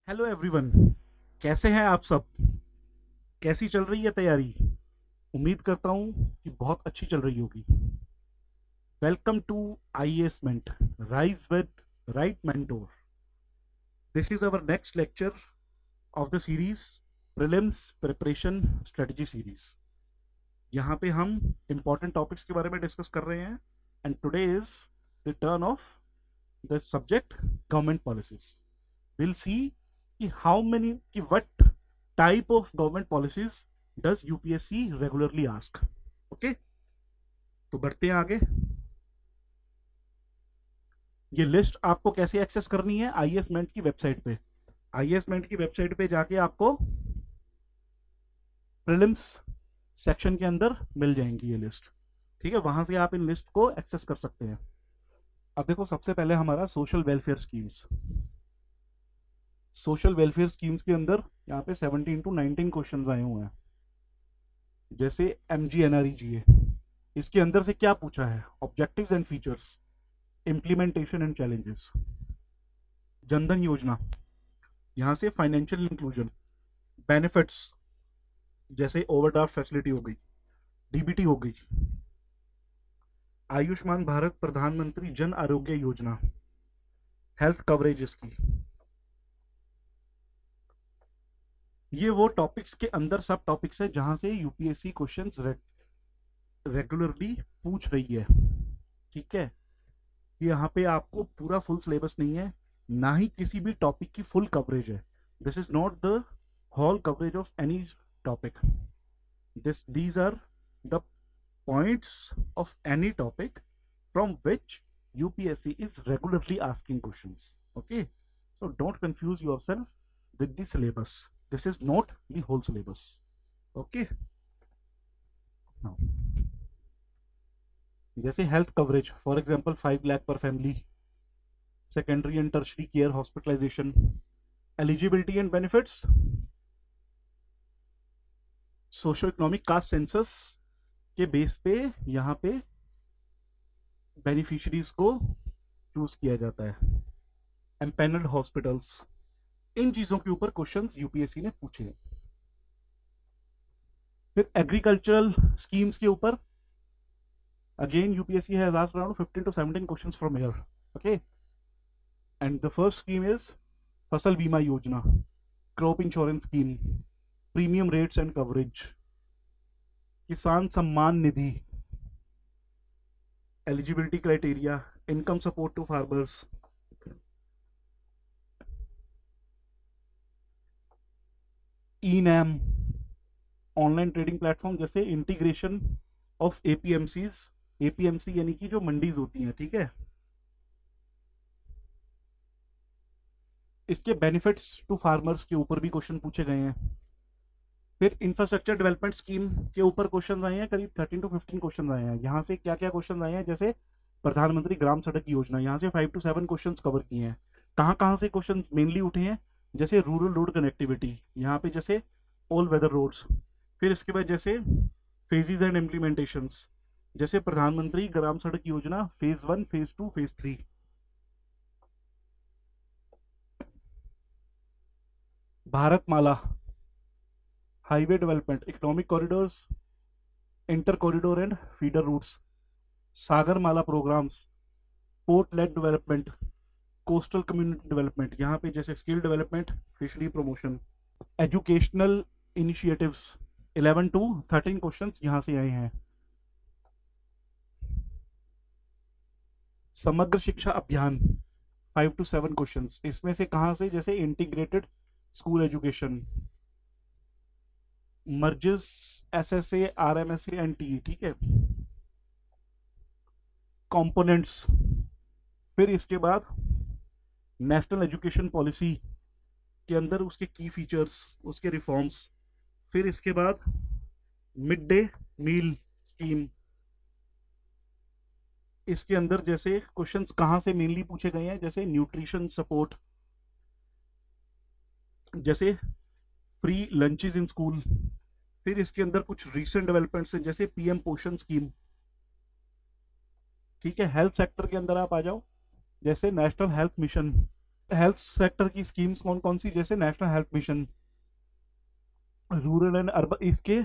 Hello everyone. कैसे हैं आप सब? कैसी चल रही है तैयारी? उम्मीद करता हूँ कि बहुत अच्छी चल रही होगी। Welcome to IAS ment rise with right mentor. This is our next lecture of the series prelims preparation strategy series. यहाँ पे हम इंपॉर्टेंट टॉपिक्स के बारे में डिस्कस कर रहे हैं and today is the turn off the subject government policies. Will see कि हाउ मेनी कि what type of government policies does UPSC regularly ask. Okay, तो बढ़ते हैं आगे। ये लिस्ट आपको कैसे एक्सेस करनी है? आईएएस मेंट की वेबसाइट पे। आईएएस मेंट की वेबसाइट पे जाके आपको प्रीलिम्स सेक्शन के अंदर मिल जाएंगी ये लिस्ट। ठीक है, वहां से आप इन लिस्ट को एक्सेस कर सकते हैं। अब देखो, सबसे पहले हमारा social welfare schemes. Social welfare schemes के अंदर यहाँ पे 17 to 19 क्वेश्चंस आए हुए हैं। जैसे MGNREGA, इसके अंदर से क्या पूछा है? Objectives and features, implementation and challenges. Jan Dhan योजना, यहाँ से फाइनेंशियल इंक्लूजन, बेनिफिट्स जैसे ओवरड्राफ्ट फैसिलिटी हो गई, डीबीटी हो गई, आयुष्मान भारत प्रधानमंत्री जन आरोग्य योजना, हेल्थ कवरेज इसकी। ये वो टॉपिक्स के अंदर सब टॉपिक्स है जहां से यूपीएससी क्वेश्चंस रेगुलरली पूछ रही है। ठीक है, यहाँ पे आपको पूरा फुल सिलेबस नहीं है, ना ही किसी भी टॉपिक की फुल कवरेज है। This is not the whole coverage of any topic. these are the points of any topic from which UPSC is regularly asking questions. Okay, so don't confuse yourself with the syllabus. This is not the whole syllabus. Okay, now जैसे health coverage, for example 5 lakh per family, secondary and tertiary care hospitalisation, eligibility and benefits, socio economic caste census के base पे यहाँ पे beneficiaries को choose किया जाता है, empanelled hospitals. इन चीजों के ऊपर क्वेश्चंस यूपीएससी ने पूछे हैं। फिर एग्रीकल्चरल स्कीम्स के ऊपर again UPSC has asked around 15 to 17 questions from here. Okay, and the first scheme is Fasal Bima Yojana, crop insurance scheme, premium rates and coverage, Kisan Samman Nidhi, eligibility criteria, income support to farmers, e NAM, online trading platform, जैसे integration of APMCs. APMC यानी कि जो मंडीज होती हैं, ठीक है, इसके benefits to farmers के ऊपर भी क्वेश्चन पूछे गए हैं। फिर इंफ्रास्ट्रक्चर डेवलपमेंट स्कीम के ऊपर क्वेश्चन आए हैं, करीब 13 to 15 क्वेश्चन आए हैं। यहाँ से क्या क्या क्वेश्चन आए हैं? जैसे प्रधानमंत्री ग्राम सड़क योजना, यहाँ से 5 to 7 क्वेश्चन कवर किए हैं। कहाँ कहाँ से क्वेश्चन मेनली उठे हैं? जैसे रूरल रोड कनेक्टिविटी, यहाँ पे जैसे ऑल वेदर रोड्स। फिर इसके बाद जैसे फेजेस एंड इम्प्लीमेंटेशंस, जैसे प्रधानमंत्री Gram Sadak Yojana phase 1, phase 2, phase 3। Bharatmala, highway development, economic corridors, inter corridor and feeder routes, Sagarmala programmes, port led development, coastal community development, यहाँ पे जैसे skill development, fishery promotion, educational initiatives. 11 to 13 questions यहाँ से आए हैं। समग्र शिक्षा अभियान 5 to 7 क्वेश्चंस, इसमें से कहाँ से? जैसे integrated school education, merges, SSA, RMSA and T. ठीक है, कंपोनेंट्स। फिर इसके बाद नेशनल एजुकेशन पॉलिसी के अंदर उसके की फीचर्स, उसके रिफॉर्म्स। फिर इसके बाद मिड डे मील स्कीम, इसके अंदर जैसे क्वेश्चंस कहाँ से मेनली पूछे गए हैं? जैसे न्यूट्रिशन सपोर्ट, जैसे फ्री लंचेस इन स्कूल। फिर इसके अंदर कुछ रिसेंट डेवलपमेंट्स हैं, जैसे पीएम पोषण स्कीम। ठीक है, हेल्थ सेक्टर के अंदर आप आ जाओ, जैसे national health mission, health sector की स्कीम्स कौन कौन सी, जैसे national health mission, rural and urban, इसके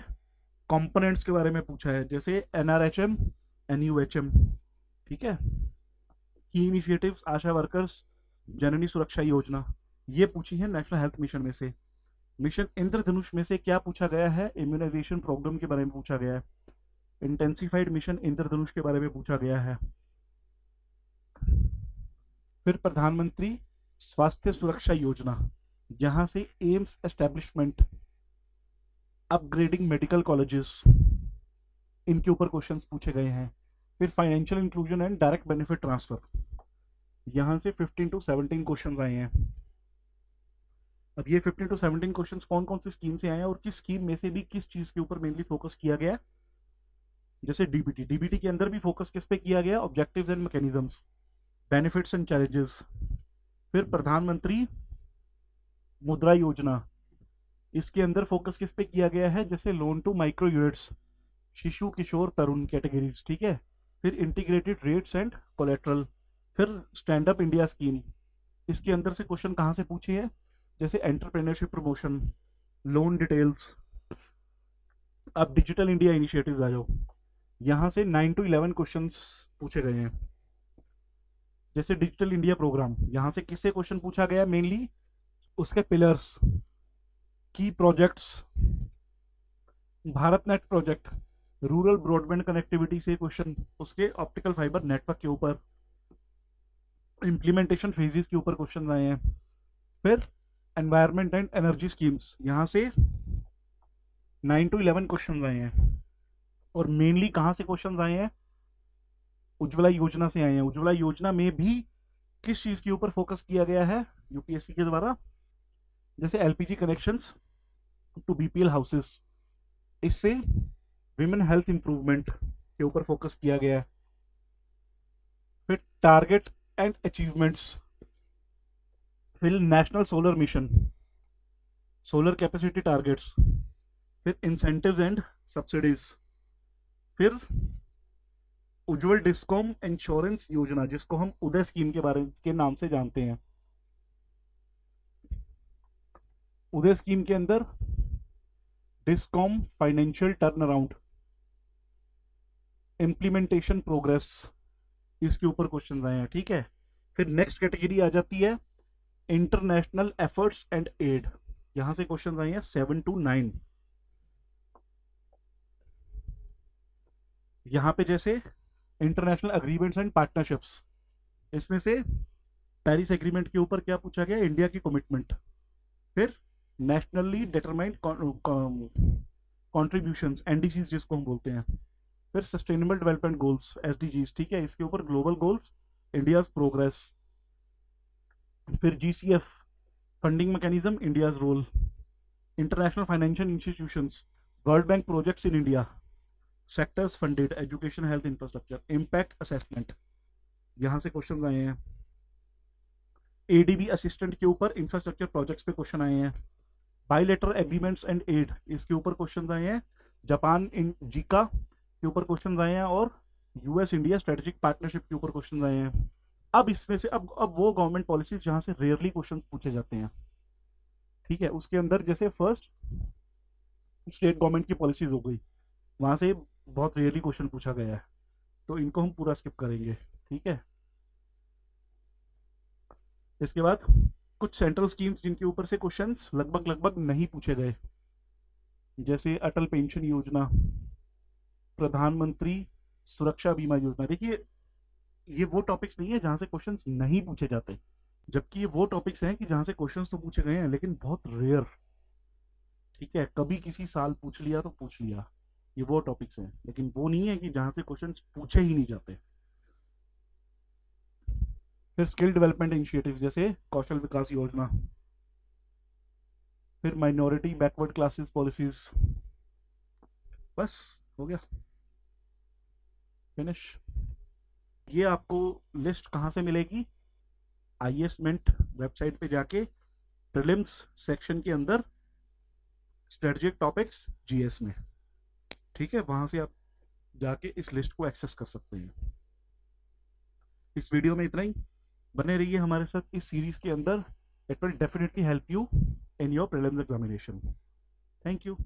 कंपोनेंट्स के बारे में पूछा है, जैसे एनआरएचएम, एनयूएचएम, ठीक है। की इनिशिएटिव्स, आशा वर्कर्स, जननी सुरक्षा योजना, ये पूछी है नेशनल हेल्थ मिशन में से। मिशन इंद्रधनुष में से क्या पूछा गया है, इम्यूनाइजेशन प्रोग्राम के बारे में पूछा गया है। इंटेंसिफाइड मिशन इंद्रधनुष के बारे में पूछा गया है। फिर प्रधानमंत्री स्वास्थ्य सुरक्षा योजना, यहां से AIIMS establishment, upgrading medical colleges, इनके ऊपर क्वेश्चंस पूछे गए हैं। फिर financial inclusion and direct benefit transfer, यहां से 15 टू 17 क्वेश्चंस आए हैं। अब ये 15 टू 17 क्वेश्चंस कौन कौन सी स्कीम से आए हैं और किस स्कीम में से भी किस चीज के ऊपर मेनली फोकस किया गया, जैसे डीबीटी, डीबीटी के अंदर भी फोकस किस पे किया गया, objectives and mechanisms, benefits and challenges. फिर प्रधानमंत्री मुद्रा योजना, इसके अंदर फोकस किस पे किया गया है, जैसे लोन टू माइक्रो यूनिट्स, शिशु किशोर तरुण कैटेगरीज, ठीक है। फिर इंटीग्रेटेड रेट्स एंड कोलेट्रल। फिर स्टैंड अप इंडिया स्कीम, इसके अंदर से क्वेश्चन कहाँ से पूछे हैं, जैसे एंटरप्रेन्योरशिप प्रमोशन, लोन डिटेल्स। अब डिजिटल इंडिया इनिशिएटिव्स आ जाओ, यहाँ से 9 टू 11 क्वेश्चंस पूछे गए हैं। जैसे डिजिटल इंडिया प्रोग्राम, यहाँ से किससे क्वेश्चन पूछा गया, मेनली उसके पिलर्स, की projects, Bharat net project, rural broadband connectivity से क्वेश्चन, उसके ऑप्टिकल फाइबर नेटवर्क के ऊपर, इम्प्लीमेंटेशन फेजेस के ऊपर क्वेश्चन आए हैं। फिर एनवायरमेंट एंड एनर्जी स्कीम्स, यहाँ से 9 टू 11 क्वेश्चन आए हैं। और मेनली कहाँ से क्वेश्चन आए हैं, उज्ज्वला योजना से आए हैं। उज्ज्वला योजना में भी किस चीज के ऊपर फोकस किया गया है यूपीएससी के द्वारा, जैसे LPG connections to BPL houses, इससे विमेन हेल्थ इंप्रूवमेंट के ऊपर फोकस किया गया है। फिर टारगेट एंड अचीवमेंट्स, फिर national solar mission, solar capacity targets, फिर इंसेंटिव्स एंड सब्सिडीज, फिर उज्ज्वल डिस्कॉम इंश्योरेंस योजना, जिसको हम उदय स्कीम के बारे के नाम से जानते हैं। उदय स्कीम के अंदर discom financial turn around, implementation progress, इसके ऊपर क्वेश्चन आए हैं, ठीक है। फिर नेक्स्ट कैटेगरी आ जाती है इंटरनेशनल एफर्ट्स एंड एड, यहां से क्वेश्चन आए हैं 7 टू 9। यहां पे जैसे इंटरनेशनल अग्रीमेंट्स एंड पार्टनरशिप्स, इसमें से पेरिस एग्रीमेंट के ऊपर क्या पूछा गया, इंडिया की कमिटमेंट। फिर नेशनली डिटरमाइंड कॉन्ट्रीब्यूशंस, एनडीसीज जिसको हम बोलते हैं। फिर सस्टेनेबल डेवलपमेंट गोल्स, एसडीजीज, ठीक है, इसके ऊपर ग्लोबल गोल्स, इंडियाज प्रोग्रेस। फिर GCF, funding mechanism, India's role, international financial institutions, World Bank projects in India, sectors funded, education, health, infrastructure, impact assessment, यहां से क्वेश्चन आए हैं। एडीबी असिस्टेंट के ऊपर इंफ्रास्ट्रक्चर प्रोजेक्ट्स पे क्वेश्चन आए हैं। बायलेटरल एग्रीमेंट्स एंड एड, इसके ऊपर क्वेश्चन आए हैं। जापान इन जीका के ऊपर क्वेश्चन आए हैं और यूएस इंडिया स्ट्रेटेजिक पार्टनरशिप के ऊपर क्वेश्चन आए हैं। अब इसमें से अब वो गवर्नमेंट पॉलिसीज जहां से रेयरली क्वेश्चंस पूछे जाते हैं, ठीक है, उसके अंदर जैसे फर्स्ट स्टेट गवर्नमेंट की पॉलिसीज हो गई, वहां से बहुत रेयरली क्वेश्चन पूछा गया है, तो इनको हम पूरा स्किप करेंगे, ठीक है। इसके बाद कुछ सेंट्रल स्कीम्स जिनके ऊपर से क्वेश्चंस लगभग लगभग नहीं पूछे गए, जैसे अटल पेंशन योजना, प्रधानमंत्री सुरक्षा बीमा योजना। देखिए ये वो टॉपिक्स नहीं है जहां से क्वेश्चंस नहीं पूछे जाते, जबकि ये वो टॉपिक्स हैं कि जहां से क्वेश्चंस तो पूछे गए हैं लेकिन बहुत रेयर, ठीक है, कभी किसी साल पूछ लिया तो पूछ लिया, ये वो टॉपिक्स हैं, लेकिन वो नहीं है कि जहां से क्वेश्चंस पूछे ही नहीं जाते। फिर स्किल डेवलपमेंट इनिशिएटिव जैसे कौशल विकास योजना, फिर माइनॉरिटी बैकवर्ड क्लासेस पॉलिसीज, बस हो गया, फिनिश। ये आपको लिस्ट कहाँ से मिलेगी, आईएसमेंट वेबसाइट पे जाके प्रीलिम्स सेक्शन के अंदर स्ट्रेटेजिक टॉपिक्स जीएस में, ठीक है, वहां से आप जाके इस लिस्ट को एक्सेस कर सकते हैं। इस वीडियो में इतना ही। बने रहिए हमारे साथ इस सीरीज के अंदर. It will definitely help you in your prelims examination. Thank you.